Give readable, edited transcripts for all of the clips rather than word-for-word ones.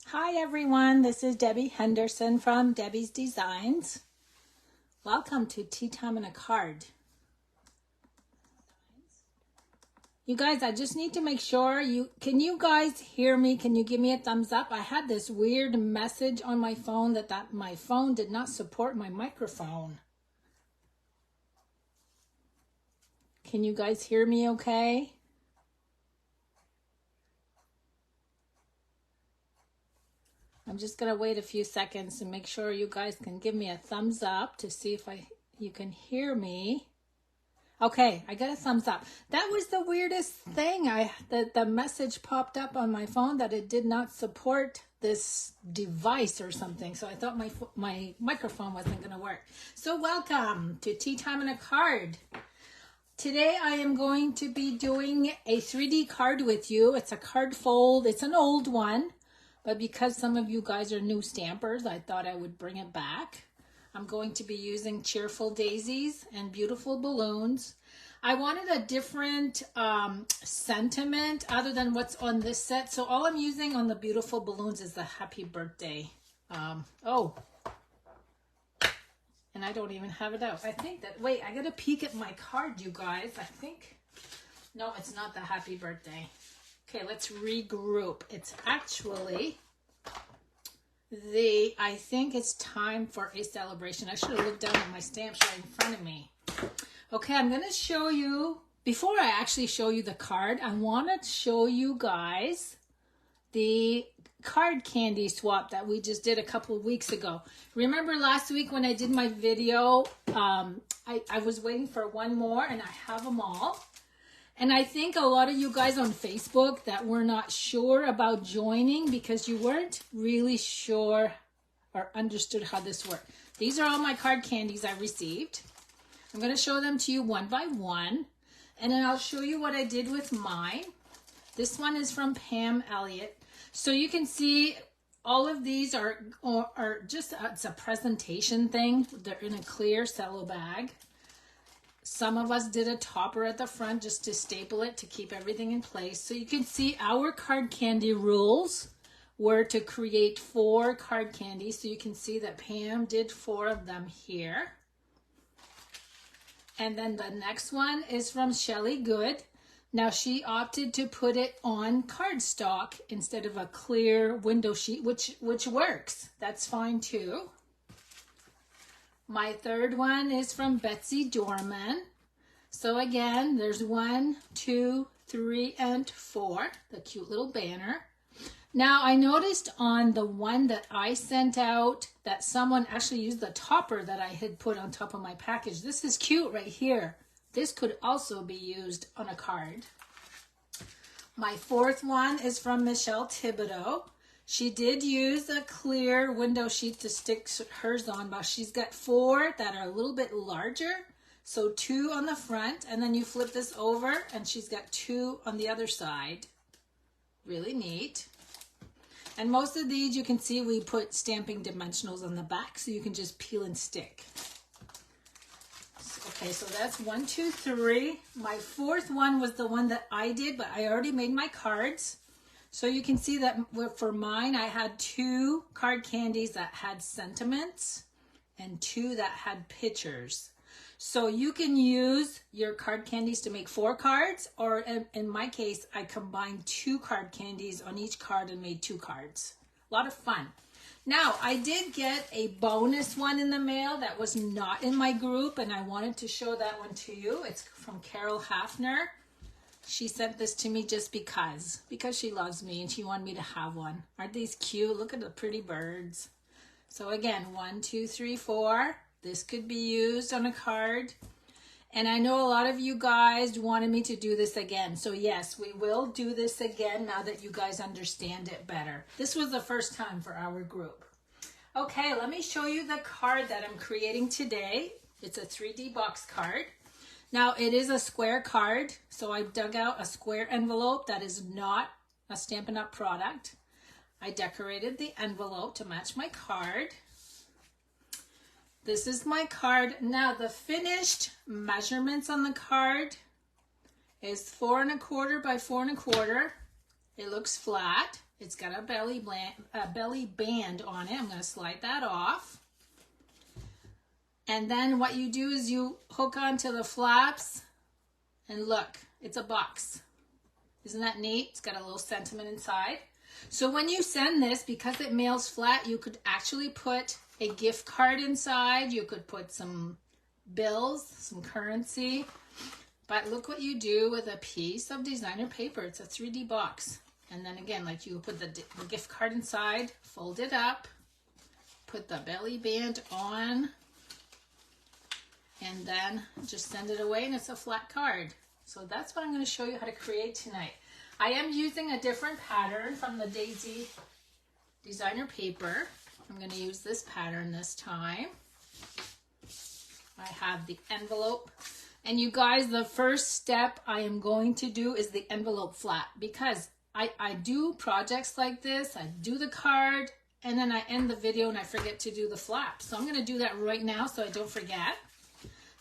Hi everyone, this is Debbie Henderson from Debbie's Designs. Welcome to Tea Time and a Card. You guys, I just need to make sure can you guys hear me? Can you give me a thumbs up? I had this weird message on my phone that my phone did not support my microphone. Can you guys hear me okay? I'm just gonna wait a few seconds to make sure you guys can give me a thumbs up to see if you can hear me. Okay, I got a thumbs up. That was the weirdest thing. The message popped up on my phone that it did not support this device or something. So I thought my microphone wasn't going to work. So welcome to Tea Time and a Card. Today I am going to be doing a 3D card with you. It's a card fold. It's an old one, but because some of you guys are new stampers, I thought I would bring it back. I'm going to be using cheerful daisies and beautiful balloons. I wanted a different sentiment other than what's on this set. So all I'm using on the beautiful balloons is the happy birthday. And I don't even have it out. I think that, wait, I got to peek at my card, you guys. I think, no, it's not the happy birthday. Okay, let's regroup. It's actually I think it's time for a celebration. I should have looked down at my stamps right in front of me. Okay, I'm going to show you, before I actually show you the card, I want to show you guys the card candy swap that we just did a couple of weeks ago. Remember last week when I did my video, I was waiting for one more and I have them all. And I think a lot of you guys on Facebook that were not sure about joining because you weren't really sure or understood how this worked. These are all my card candies I received. I'm going to show them to you one by one. And then I'll show you what I did with mine. This one is from Pam Elliott. So you can see all of these are just, it's a presentation thing. They're in a clear cello bag. Some of us did a topper at the front just to staple it to keep everything in place. So you can see our card candy rules were to create 4 card candies. So you can see that Pam did 4 of them here. And then the next one is from Shelly Good. Now she opted to put it on cardstock instead of a clear window sheet, which works. That's fine too. My third one is from Betsy Dorman. So again, there's 1, 2, 3, and 4, the cute little banner. Now I noticed on the one that I sent out that someone actually used the topper that I had put on top of my package. This is cute right here. This could also be used on a card. My fourth one is from Michelle Thibodeau. She did use a clear window sheet to stick hers on, but she's got 4 that are a little bit larger. So 2 on the front, and then you flip this over, and she's got 2 on the other side. Really neat. And most of these, you can see we put stamping dimensionals on the back, so you can just peel and stick. Okay, so that's 1, 2, 3. My fourth one was the one that I did, but I already made my cards. So you can see that for mine, I had 2 card candies that had sentiments and 2 that had pictures. So you can use your card candies to make 4 cards, or in my case, I combined 2 card candies on each card and made 2 cards. A lot of fun. Now, I did get a bonus one in the mail that was not in my group, and I wanted to show that one to you. It's from Carol Hafner. She sent this to me just because she loves me and she wanted me to have one. Aren't these cute? Look at the pretty birds. So again, 1, 2, 3, 4. This could be used on a card. And I know a lot of you guys wanted me to do this again. So yes, we will do this again now that you guys understand it better. This was the first time for our group. Okay, let me show you the card that I'm creating today. It's a 3D box card. Now it is a square card, so I dug out a square envelope that is not a Stampin' Up! Product. I decorated the envelope to match my card. This is my card. Now the finished measurements on the card is 4 1/4 by 4 1/4. It looks flat. It's got a belly band on it. I'm going to slide that off. And then what you do is you hook onto the flaps, and look, it's a box. Isn't that neat? It's got a little sentiment inside. So when you send this, because it mails flat, you could actually put a gift card inside. You could put some bills, some currency. But look what you do with a piece of designer paper. It's a 3D box. And then again, like you put the gift card inside, fold it up, put the belly band on, and then just send it away, and it's a flat card. So that's what I'm going to show you how to create tonight. I am using a different pattern from the Daisy designer paper. I'm going to use this pattern this time. I have the envelope. And you guys, the first step I am going to do is the envelope flat, because I do projects like this. I do the card, and then I end the video and I forget to do the flap. So I'm going to do that right now so I don't forget.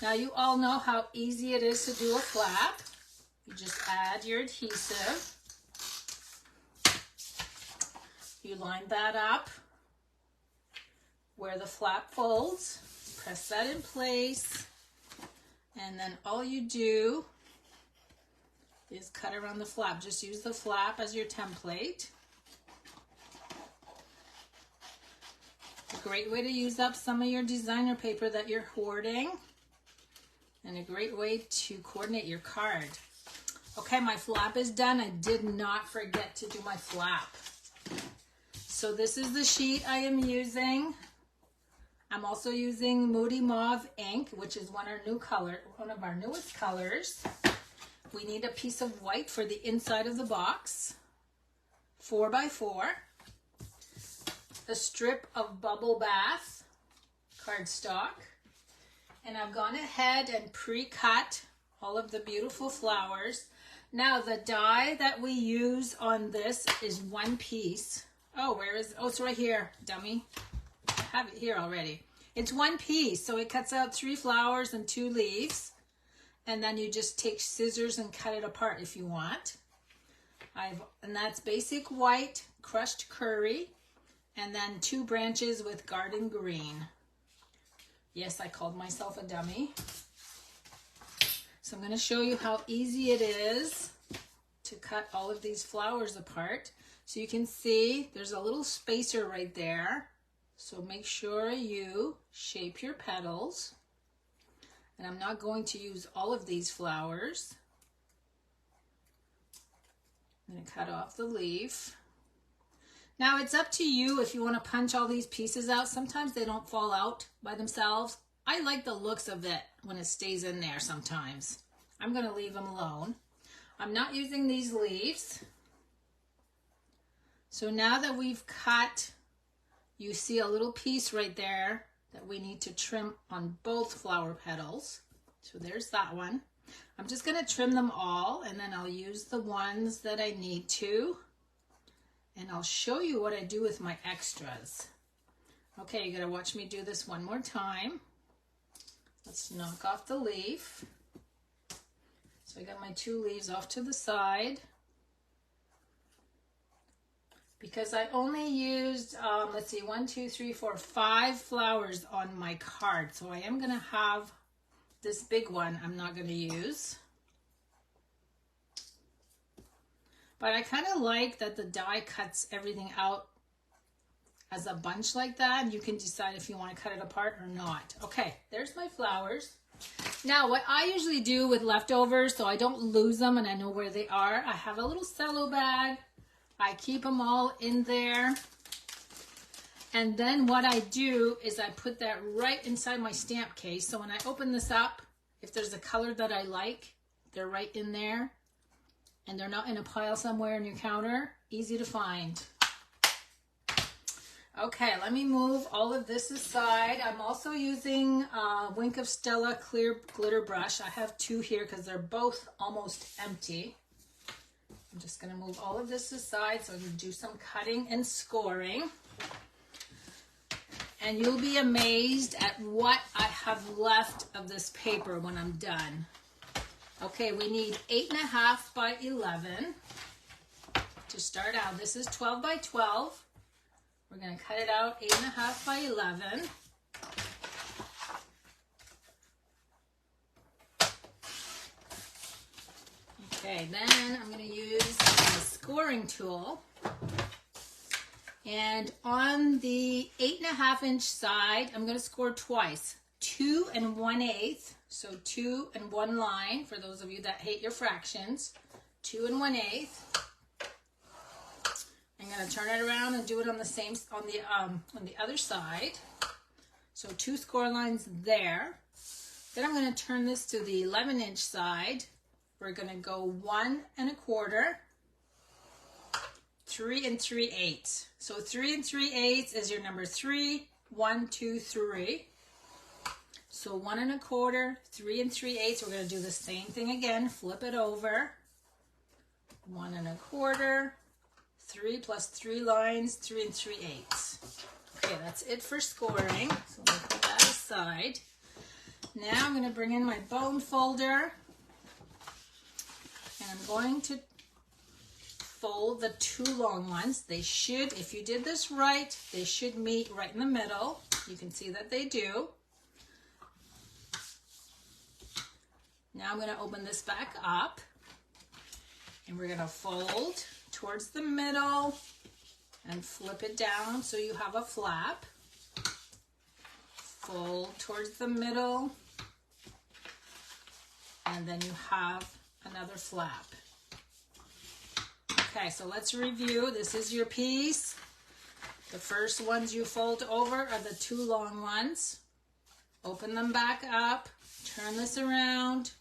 Now you all know how easy it is to do a flap. You just add your adhesive. You line that up where the flap folds. Press that in place. And then all you do is cut around the flap. Just use the flap as your template. A great way to use up some of your designer paper that you're hoarding. And a great way to coordinate your card. Okay, my flap is done. I did not forget to do my flap. So this is the sheet I am using. I'm also using Moody Mauve ink, which is one of our newest colors. We need a piece of white for the inside of the box. 4x4. A strip of bubble bath cardstock. And I've gone ahead and pre-cut all of the beautiful flowers. Now the die that we use on this is one piece. Oh, it's right here, dummy. I have it here already. It's one piece, so it cuts out 3 flowers and 2 leaves. And then you just take scissors and cut it apart if you want. And that's basic white, crushed curry, and then 2 branches with garden green. Yes, I called myself a dummy. So I'm going to show you how easy it is to cut all of these flowers apart. So you can see there's a little spacer right there. So make sure you shape your petals. And I'm not going to use all of these flowers. I'm going to cut off the leaf. Now it's up to you if you want to punch all these pieces out. Sometimes they don't fall out by themselves. I like the looks of it when it stays in there sometimes. I'm going to leave them alone. I'm not using these leaves. So now that we've cut, you see a little piece right there that we need to trim on both flower petals. So there's that one. I'm just going to trim them all, and then I'll use the ones that I need to. And I'll show you what I do with my extras. Okay, you gotta watch me do this one more time. Let's knock off the leaf. So I got my 2 leaves off to the side. Because I only used, let's see, 1, 2, 3, 4, 5 flowers on my card. So I am gonna have this big one I'm not gonna use. But I kind of like that the die cuts everything out as a bunch like that. And you can decide if you want to cut it apart or not. Okay, there's my flowers. Now, what I usually do with leftovers, so I don't lose them and I know where they are, I have a little cello bag. I keep them all in there. And then what I do is I put that right inside my stamp case. So when I open this up, if there's a color that I like, they're right in there. And they're not in a pile somewhere on your counter. Easy to find. Okay, let me move all of this aside. I'm also using Wink of Stella clear glitter brush. I have 2 here because they're both almost empty. I'm just going to move all of this aside so I can do some cutting and scoring. And you'll be amazed at what I have left of this paper when I'm done. Okay, we need 8.5 by 11 to to start out. This is 12 by 12. We're going to cut it out 8.5 by 11. Okay, then I'm going to use a scoring tool. And on the 8.5 inch side, I'm going to score twice. 2 1/8. So 2 and 1 line, for those of you that hate your fractions. 2 1/8. I'm going to turn it around and do it on the same, on the other side. So 2 score lines there. Then I'm going to turn this to the 11 inch side. We're going to go 1 1/4, 3 3/8. So 3 3/8 is your number 3, 1, 2, 3. So 1 1/4, 3 3/8. We're going to do the same thing again. Flip it over. 1 1/4, 3 plus 3 lines, 3 3/8. Okay, that's it for scoring. So we'll put that aside. Now I'm going to bring in my bone folder. And I'm going to fold the 2 long ones. They should, if you did this right, they should meet right in the middle. You can see that they do. Now I'm going to open this back up. And we're going to fold towards the middle and flip it down so you have a flap. Fold towards the middle. And then you have another flap. Okay, so let's review. This is your piece. The first ones you fold over are the 2 long ones. Open them back up. Turn this around.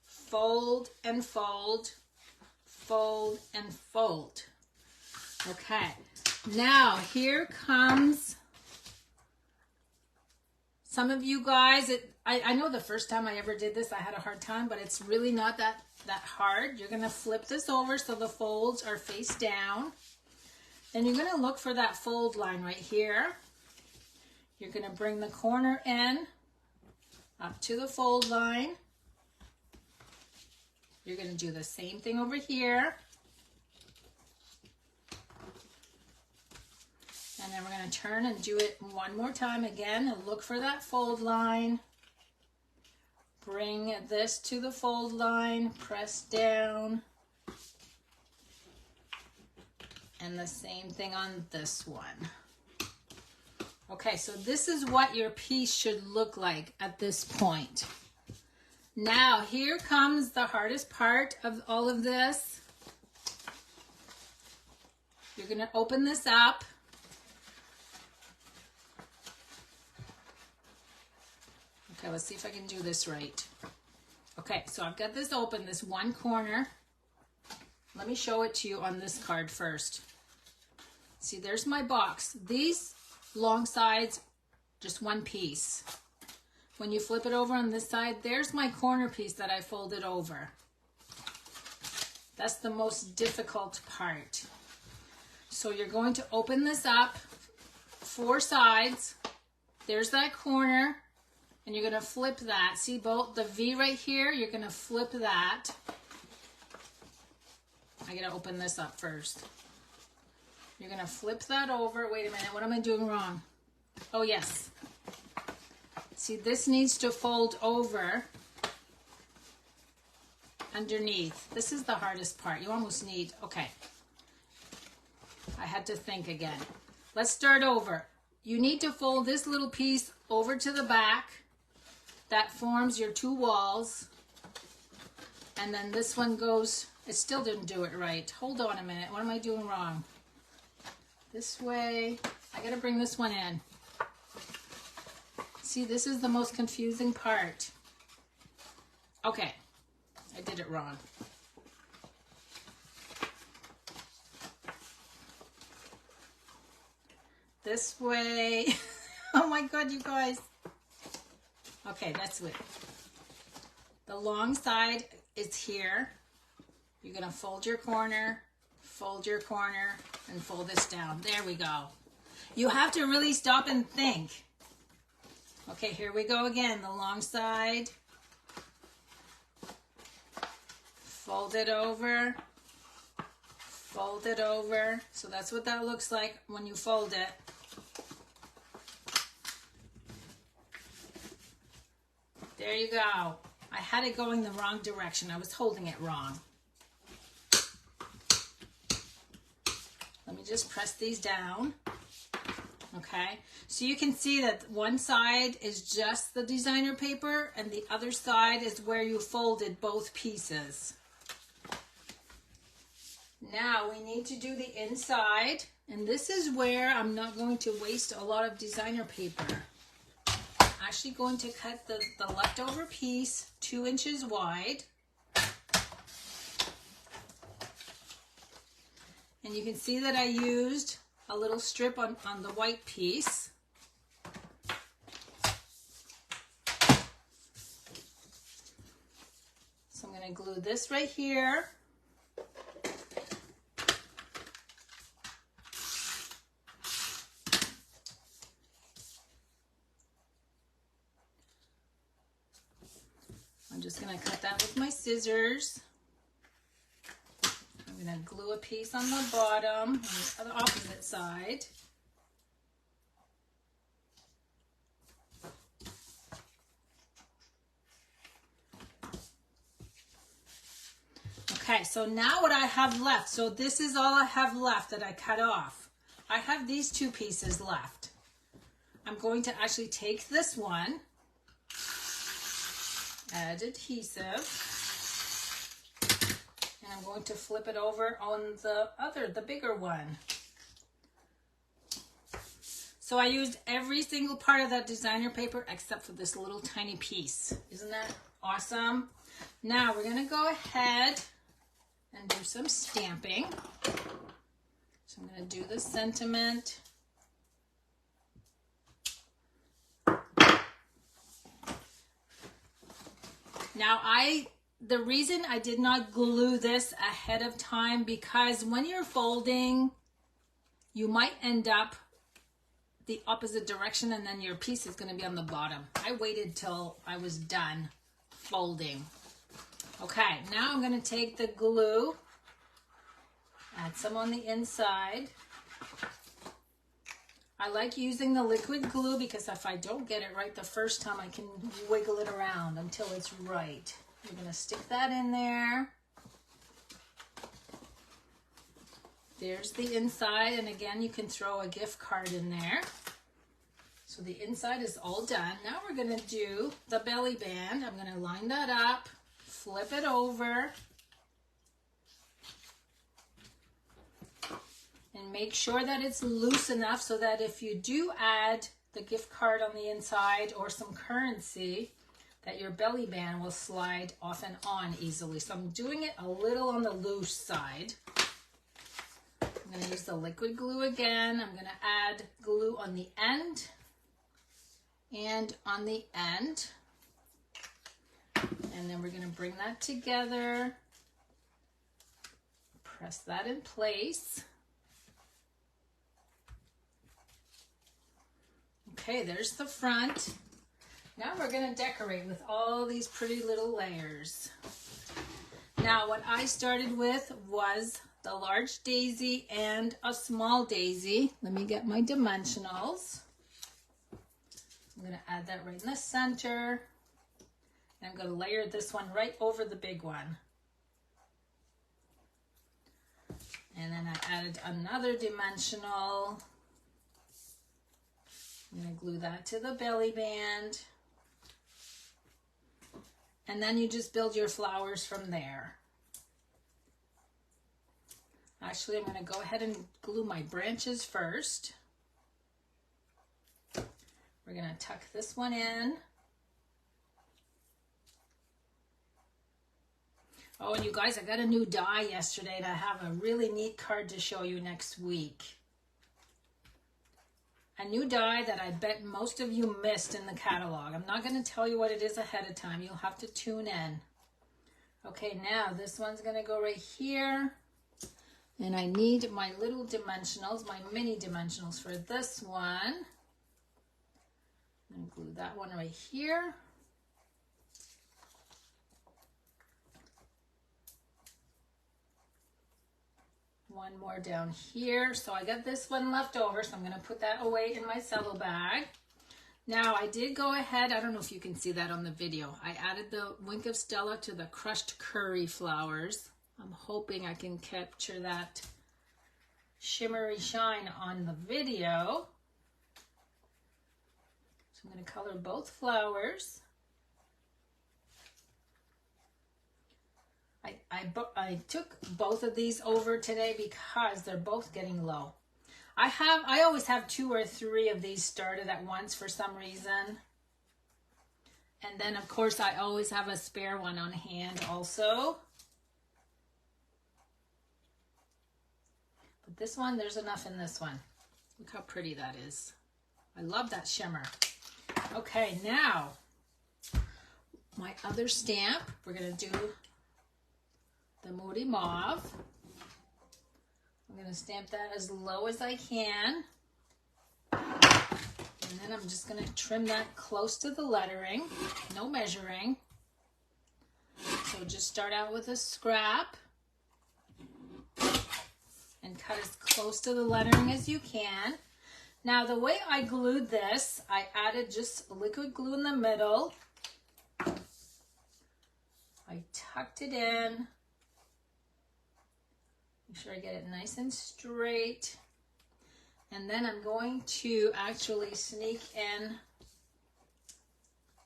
Fold and fold. Fold and fold. Okay, now here comes some of you guys. I know the first time I ever did this, I had a hard time, but it's really not that hard. You're going to flip this over so the folds are face down. Then you're going to look for that fold line right here. You're going to bring the corner in up to the fold line. You're going to do the same thing over here. And then we're going to turn and do it one more time again and look for that fold line. Bring this to the fold line, press down. And the same thing on this one. Okay, so this is what your piece should look like at this point. Now, here comes the hardest part of all of this. You're going to open this up. Okay, let's see if I can do this right. Okay, so I've got this open, this one corner. Let me show it to you on this card first. See, there's my box. These long sides, just one piece. When you flip it over on this side, there's my corner piece that I folded over. That's the most difficult part. So you're going to open this up, 4 sides. There's that corner. And you're going to flip that. See both the V right here? You're going to flip that. I got to open this up first. You're going to flip that over. Wait a minute. What am I doing wrong? Oh, yes. See, this needs to fold over underneath. This is the hardest part. You almost need, okay. I had to think again. Let's start over. You need to fold this little piece over to the back. That forms your 2 walls. And then this one goes, it still didn't do it right. Hold on a minute. What am I doing wrong? This way. I got to bring this one in. See, this is the most confusing part. Okay. I did it wrong. This way. Oh my God, you guys. Okay, that's it. The long side is here. You're going to fold your corner, and fold this down. There we go. You have to really stop and think. Okay, here we go again. The long side. Fold it over. fold it over. So that's what that looks like when you fold it. There you go. I had it going the wrong direction. I was holding it wrong. Let me just press these down. Okay, so you can see that one side is just the designer paper and the other side is where you folded both pieces. Now we need to do the inside, and this is where I'm not going to waste a lot of designer paper. I'm actually going to cut the leftover piece 2 inches wide. And you can see that I used a little strip on the white piece. So I'm going to glue this right here. I'm just going to cut that with my scissors. I'm going to glue a piece on the bottom, on the opposite side. Okay, so now what I have left, so this is all I have left that I cut off. I have these 2 pieces left. I'm going to actually take this one, add adhesive, and I'm going to flip it over on the bigger one. So I used every single part of that designer paper except for this little tiny piece. Isn't that awesome? Now we're going to go ahead and do some stamping. So I'm going to do the sentiment. Now the reason I did not glue this ahead of time, because when you're folding, you might end up the opposite direction and then your piece is going to be on the bottom. I waited till I was done folding. Okay, now I'm going to take the glue, add some on the inside. I like using the liquid glue because if I don't get it right the first time, I can wiggle it around until it's right. You're going to stick that in there. There's the inside, and again, you can throw a gift card in there. So the inside is all done. Now we're going to do the belly band. I'm going to line that up, flip it over, and make sure that it's loose enough so that if you do add the gift card on the inside or some currency, that your belly band will slide off and on easily. So I'm doing it a little on the loose side. I'm going to use the liquid glue again. I'm going to add glue on the end and on the end. And then we're going to bring that together. Press that in place. Okay, there's the front. Now we're going to decorate with all these pretty little layers. Now what I started with was the large daisy and a small daisy. Let me get my dimensionals. I'm going to add that right in the center. And I'm going to layer this one right over the big one. And then I added another dimensional. I'm going to glue that to the belly band. And then you just build your flowers from there. Actually, I'm going to go ahead and glue my branches first. We're going to tuck this one in. Oh, and you guys, I got a new die yesterday and I have a really neat card to show you next week. A new die that I bet most of you missed in the catalog. I'm not going to tell you what it is ahead of time. You'll have to tune in. Okay, now this one's going to go right here. And I need my little dimensionals, my mini dimensionals for this one. I'm going to glue that one right here. one more down here. So I got this one left over, so I'm going to put that away in my cello bag. Now I did go ahead, I don't know if you can see that on the video. I added the Wink of Stella to the crushed curry flowers. I'm hoping I can capture that shimmery shine on the video. So I'm going to color both flowers. I took both of these over today because they're both getting low. I always have 2 or 3 of these started at once for some reason. And then of course I always have a spare one on hand also. But this one, there's enough in this one. Look how pretty that is. I love that shimmer. Okay, now my other stamp, we're going to do the Moody Mauve. I'm going to stamp that as low as I can. And then I'm just going to trim that close to the lettering, no measuring. So just start out with a scrap and cut as close to the lettering as you can. Now the way I glued this, I added just liquid glue in the middle. I tucked it in. Make sure I get it nice and straight. And then I'm going to actually sneak in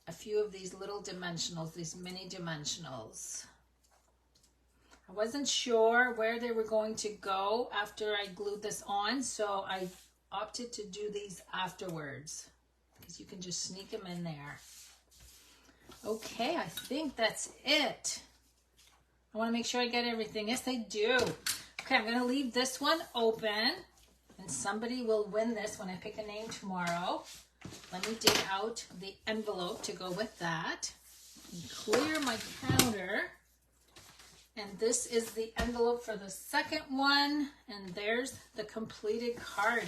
a few of these little dimensionals, these mini dimensionals. I wasn't sure where they were going to go after I glued this on, so I opted to do these afterwards because you can just sneak them in there. Okay, I think that's it. I want to make sure I get everything. Yes, I do. Okay, I'm going to leave this one open, and somebody will win this when I pick a name tomorrow. Let me dig out the envelope to go with that and clear my counter. And this is the envelope for the second one, and there's the completed card.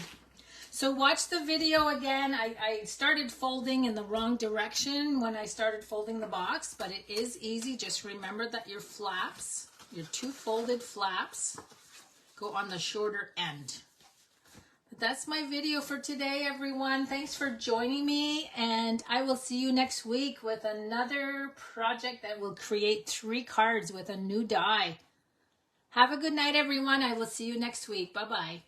So watch the video again. I started folding in the wrong direction when I started folding the box, but it is easy. Just remember that your flaps, your 2 folded flaps, go on the shorter end. But that's my video for today, everyone. Thanks for joining me, and I will see you next week with another project that will create 3 cards with a new die. Have a good night, everyone. I will see you next week. Bye-bye.